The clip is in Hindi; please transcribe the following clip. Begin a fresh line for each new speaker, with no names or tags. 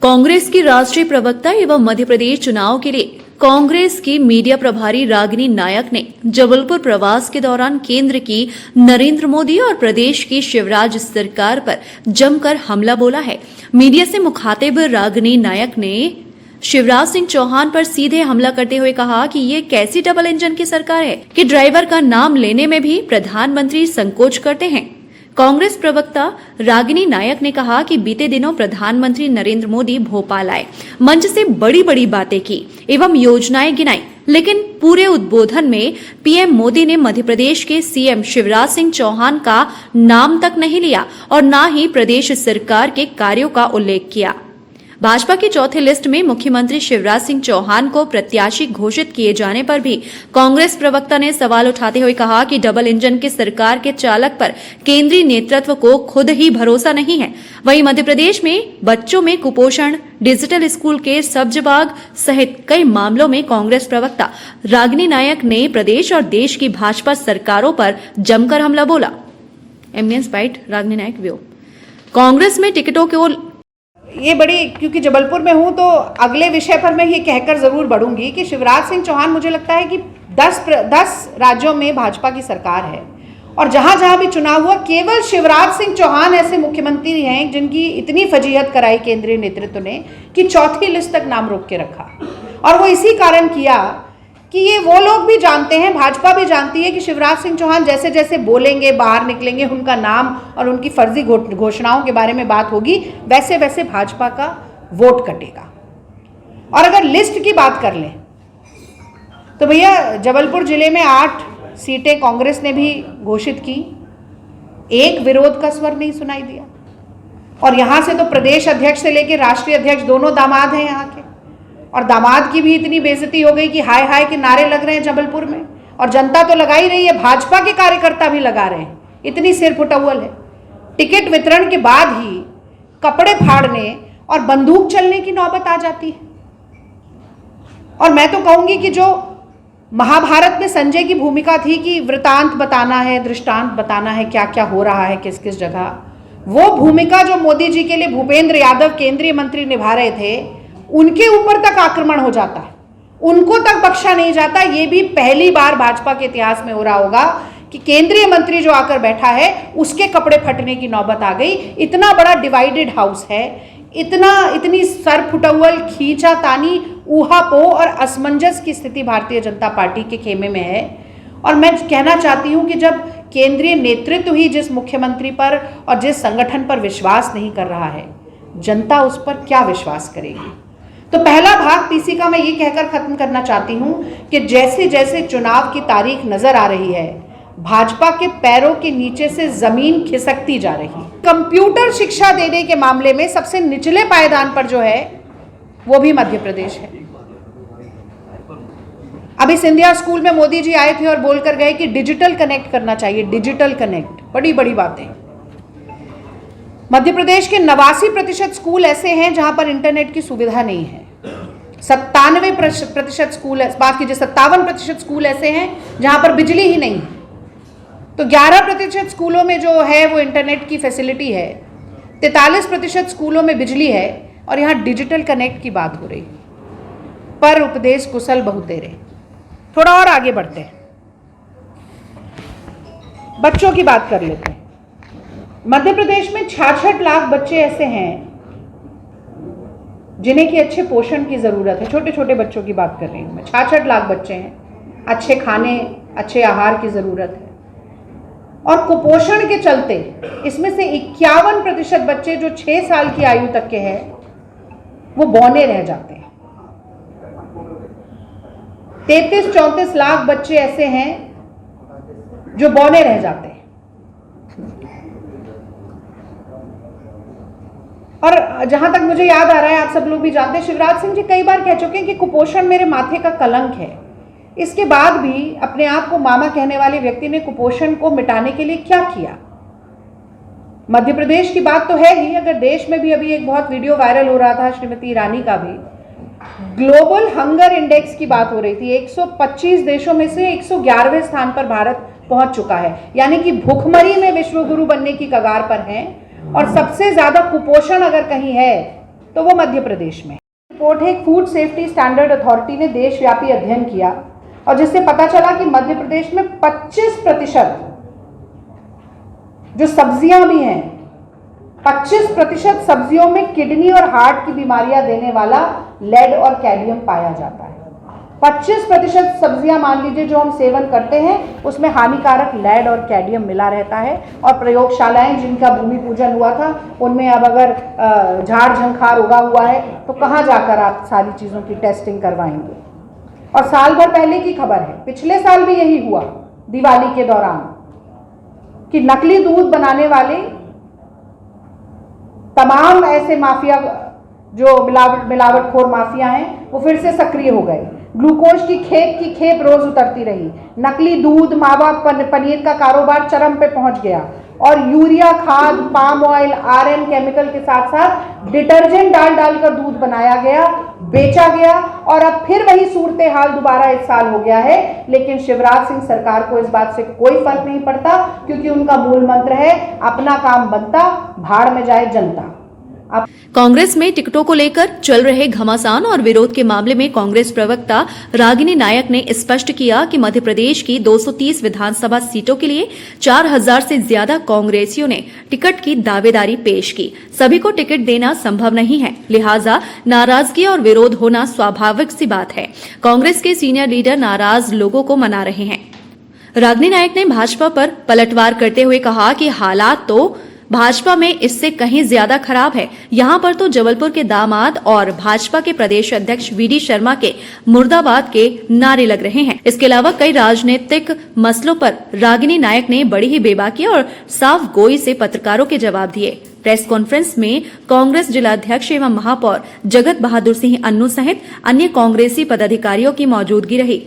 कांग्रेस की राष्ट्रीय प्रवक्ता एवं मध्य प्रदेश चुनाव के लिए कांग्रेस की मीडिया प्रभारी रागिनी नायक ने जबलपुर प्रवास के दौरान केंद्र की नरेंद्र मोदी और प्रदेश की शिवराज सरकार पर जमकर हमला बोला है। मीडिया से मुखातिब रागिनी नायक ने शिवराज सिंह चौहान पर सीधे हमला करते हुए कहा कि ये कैसी डबल इंजन की सरकार है कि ड्राइवर का नाम लेने में भी प्रधानमंत्री संकोच करते हैं। कांग्रेस प्रवक्ता रागिनी नायक ने कहा कि बीते दिनों प्रधानमंत्री नरेंद्र मोदी भोपाल आए, मंच से बड़ी बड़ी बातें की एवं योजनाएं गिनाई, लेकिन पूरे उद्बोधन में पीएम मोदी ने मध्य प्रदेश के सीएम शिवराज सिंह चौहान का नाम तक नहीं लिया और न ही प्रदेश सरकार के कार्यों का उल्लेख किया। भाजपा की चौथे लिस्ट में मुख्यमंत्री शिवराज सिंह चौहान को प्रत्याशी घोषित किए जाने पर भी कांग्रेस प्रवक्ता ने सवाल उठाते हुए कहा कि डबल इंजन की सरकार के चालक पर केंद्रीय नेतृत्व को खुद ही भरोसा नहीं है। वहीं मध्य प्रदेश में बच्चों में कुपोषण, डिजिटल स्कूल के सब्जबाग सहित कई मामलों में कांग्रेस प्रवक्ता रागिनी नायक ने प्रदेश और देश की भाजपा सरकारों पर जमकर हमला बोला। एमएनएस बाइट रागिनी नायक व्यू। कांग्रेस में टिकटों को
ये बड़ी, क्योंकि जबलपुर में हूँ तो अगले विषय पर मैं ये कहकर ज़रूर बढ़ूंगी कि शिवराज सिंह चौहान, मुझे लगता है कि 10 राज्यों में भाजपा की सरकार है और जहाँ जहाँ भी चुनाव हुआ केवल शिवराज सिंह चौहान ऐसे मुख्यमंत्री हैं जिनकी इतनी फजीहत कराई केंद्रीय नेतृत्व ने कि चौथी लिस्ट तक नाम रोक के रखा। और वो इसी कारण किया कि ये वो लोग भी जानते हैं, भाजपा भी जानती है कि शिवराज सिंह चौहान जैसे जैसे बोलेंगे, बाहर निकलेंगे, उनका नाम और उनकी फर्जी घोषणाओं के बारे में बात होगी, वैसे वैसे भाजपा का वोट कटेगा। और अगर लिस्ट की बात कर लें तो भैया जबलपुर जिले में 8 सीटें कांग्रेस ने भी घोषित की, एक विरोध का स्वर नहीं सुनाई दिया। और यहाँ से तो प्रदेश अध्यक्ष से लेकर राष्ट्रीय अध्यक्ष दोनों दामाद हैं यहाँ के, और दामाद की भी इतनी बेइज्जती हो गई कि हाय हाय के नारे लग रहे हैं जबलपुर में। और जनता तो लगा ही रही है, भाजपा के कार्यकर्ता भी लगा रहे हैं, इतनी सिर फुटौल है। टिकट वितरण के बाद ही कपड़े फाड़ने और बंदूक चलने की नौबत आ जाती है। और मैं तो कहूंगी कि जो महाभारत में संजय की भूमिका थी कि वृतांत बताना है, दृष्टांत बताना है, क्या क्या हो रहा है किस किस जगह, वो भूमिका जो मोदी जी के लिए भूपेंद्र यादव केंद्रीय मंत्री निभा रहे थे, उनके ऊपर तक आक्रमण हो जाता है, उनको तक बख्शा नहीं जाता। ये भी पहली बार भाजपा के इतिहास में हो रहा होगा कि केंद्रीय मंत्री जो आकर बैठा है उसके कपड़े फटने की नौबत आ गई। इतना बड़ा डिवाइडेड हाउस है, इतनी सर फुटौल, खींचातानी, ऊहापोह और असमंजस की स्थिति भारतीय जनता पार्टी के खेमे में है। और मैं कहना चाहती हूं कि जब केंद्रीय नेतृत्व ही जिस मुख्यमंत्री पर और जिस संगठन पर विश्वास नहीं कर रहा है, जनता उस पर क्या विश्वास करेगी। तो पहला भाग पीसी का मैं ये कहकर खत्म करना चाहती हूं कि जैसे जैसे चुनाव की तारीख नजर आ रही है, भाजपा के पैरों के नीचे से जमीन खिसकती जा रही। कंप्यूटर शिक्षा देने के मामले में सबसे निचले पायदान पर जो है वो भी मध्य प्रदेश है। अभी सिंधिया स्कूल में मोदी जी आए थे और बोलकर गए कि डिजिटल कनेक्ट करना चाहिए, डिजिटल कनेक्ट, बड़ी बड़ी बातें। मध्य प्रदेश के 89% स्कूल ऐसे हैं जहां पर इंटरनेट की सुविधा नहीं है। 97% स्कूल, बात कीजिए 57% स्कूल ऐसे हैं जहां पर बिजली ही नहीं है। तो 11% स्कूलों में जो है वो इंटरनेट की फैसिलिटी है, 43% स्कूलों में बिजली है और यहाँ डिजिटल कनेक्ट की बात हो रही। पर उपदेश कुशल बहुतेरे। थोड़ा और आगे बढ़ते हैं, बच्चों की बात कर लेते हैं। मध्य प्रदेश में 66 लाख बच्चे ऐसे हैं जिन्हें की अच्छे पोषण की जरूरत है। छोटे छोटे बच्चों की बात कर रही हूं मैं, 66 लाख बच्चे हैं, अच्छे खाने, अच्छे आहार की जरूरत है। और कुपोषण के चलते इसमें से 51% बच्चे जो 6 साल की आयु तक के हैं वो बौने रह जाते हैं। 33-34 लाख बच्चे ऐसे हैं जो बौने रह जाते हैं। और जहां तक मुझे याद आ रहा है, आप सब लोग भी जानते हैं, शिवराज सिंह जी कई बार कह चुके हैं कि कुपोषण मेरे माथे का कलंक है। इसके बाद भी अपने आप को मामा कहने वाले व्यक्ति ने कुपोषण को मिटाने के लिए क्या किया। मध्य प्रदेश की बात तो है ही, अगर देश में भी अभी एक बहुत वीडियो वायरल हो रहा था श्रीमती ईरानी का भी, ग्लोबल हंगर इंडेक्स की बात हो रही थी। 125 देशों में से 111वें स्थान पर भारत पहुंच चुका है, यानी कि भूखमरी में विश्व गुरु बनने की कगार पर हैं। और सबसे ज्यादा कुपोषण अगर कहीं है तो वो मध्य प्रदेश में। रिपोर्ट है, फूड सेफ्टी स्टैंडर्ड अथॉरिटी ने देशव्यापी अध्ययन किया और जिससे पता चला कि मध्य प्रदेश में 25% जो सब्जियां भी हैं, 25% सब्जियों में किडनी और हार्ट की बीमारियां देने वाला लेड और कैडमियम पाया जाता है। 25% सब्जियां मान लीजिए जो हम सेवन करते हैं उसमें हानिकारक लेड और कैडमियम मिला रहता है। और प्रयोगशालाएं जिनका भूमि पूजन हुआ था उनमें अब अगर झाड़ झंखार उगा हुआ है तो कहाँ जाकर आप सारी चीज़ों की टेस्टिंग करवाएंगे। और साल भर पहले की खबर है, पिछले साल भी यही हुआ दिवाली के दौरान, कि नकली दूध बनाने वाले तमाम ऐसे माफिया जो मिलावटखोर माफिया हैं वो फिर से सक्रिय हो गए। ग्लूकोज की खेप रोज उतरती रही, नकली दूध, मावा पनीर का कारोबार चरम पे पहुंच गया और यूरिया खाद, पाम ऑयल, आरएन केमिकल के साथ साथ डिटर्जेंट डालकर दूध बनाया गया, बेचा गया। और अब फिर वही सूरत हाल दोबारा इस साल हो गया है। लेकिन शिवराज सिंह सरकार को इस बात से कोई फर्क नहीं पड़ता, क्योंकि उनका मूल मंत्र है अपना काम बनता, भाड़ में जाए जनता।
कांग्रेस में टिकटों को लेकर चल रहे घमासान और विरोध के मामले में कांग्रेस प्रवक्ता रागिनी नायक ने स्पष्ट किया कि मध्य प्रदेश की 230 विधानसभा सीटों के लिए 4000 से ज्यादा कांग्रेसियों ने टिकट की दावेदारी पेश की। सभी को टिकट देना संभव नहीं है, लिहाजा नाराजगी और विरोध होना स्वाभाविक सी बात है। कांग्रेस के सीनियर लीडर नाराज लोगों को मना रहे हैं। रागिनी नायक ने भाजपा पर पलटवार करते हुए कहा कि हालात तो भाजपा में इससे कहीं ज्यादा खराब है। यहां पर तो जबलपुर के दामाद और भाजपा के प्रदेश अध्यक्ष वीडी शर्मा के मुर्दाबाद के नारे लग रहे हैं। इसके अलावा कई राजनीतिक मसलों पर रागिनी नायक ने बड़ी ही बेबाकी और साफ गोई से पत्रकारों के जवाब दिए। प्रेस कॉन्फ्रेंस में कांग्रेस जिलाध्यक्ष एवं महापौर जगत बहादुर सिंह अन्नू सहित अन्य कांग्रेसी पदाधिकारियों की मौजूदगी रही।